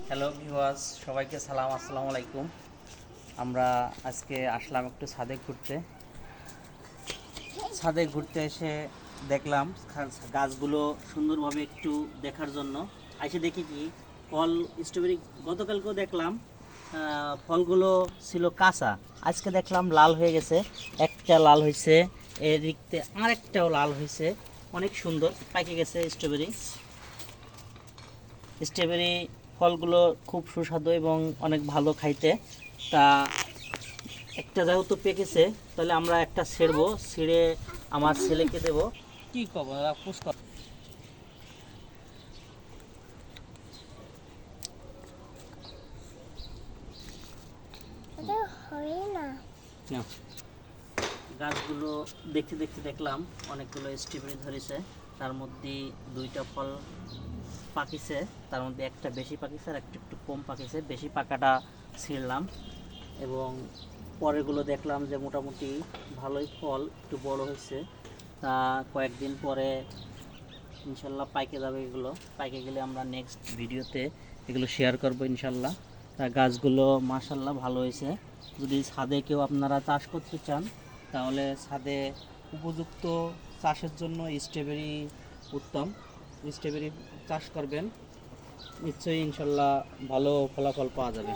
Hello viewers, সবাইকে সালাম, আসসালামু আলাইকুম। আমরা আজকে আসলাম একটু ছাদে ঘুরতে এসে দেখলাম গাছগুলো সুন্দরভাবে একটু দেখার জন্য এসে দেখি কি ফল স্ট্রবেরি গতকালকেও দেখলাম ফলগুলো ছিল কাঁচা, আজকে দেখলাম লাল হয়ে গেছে। একটা লাল হয়েছে, এদিকতে আরেকটাও লাল হয়েছে, অনেক সুন্দর পাকে গেছে স্ট্রবেরি। স্ট্রবেরি ফলগুলো খুব সুস্বাদু এবং অনেক ভালো খাইতে। তা একটা যেহেতু পেকেছে, তাহলে আমরা একটা ছেড়বো, ছিঁড়ে আমার ছেলেকে দেবো। কি কব পুষ কর নাও। গাছগুলো দেখতে দেখতে দেখলাম অনেকগুলো স্ট্রবেরি ধরেছে, তার মধ্যে দুইটা ফল পাকিছে, তার মধ্যে একটা বেশি পাকিছে আর একটা একটু কম পাকিছে। বেশি পাকাটা ছিঁড়লাম এবং পরেরগুলো দেখলাম যে মোটামুটি ভালোই ফল, একটু বড় হয়েছে। তা কয়েকদিন পরে ইনশাল্লাহ পাইকে যাবে। এগুলো পাইকে গেলে আমরা নেক্সট ভিডিওতে এগুলো শেয়ার করব ইনশাল্লাহ। তা গাছগুলো মাশাল্লাহ ভালো হয়েছে। যদি ছাদে কেউ আপনারা চাষ করতে চান, তাহলে ছাদে উপযুক্ত চাষের জন্য স্ট্রবেরি উত্তম। স্ট্রবেরি চাষ করবেন, নিশ্চয়ই ইনশাল্লাহ ভালো ফলাফল পাওয়া যাবে।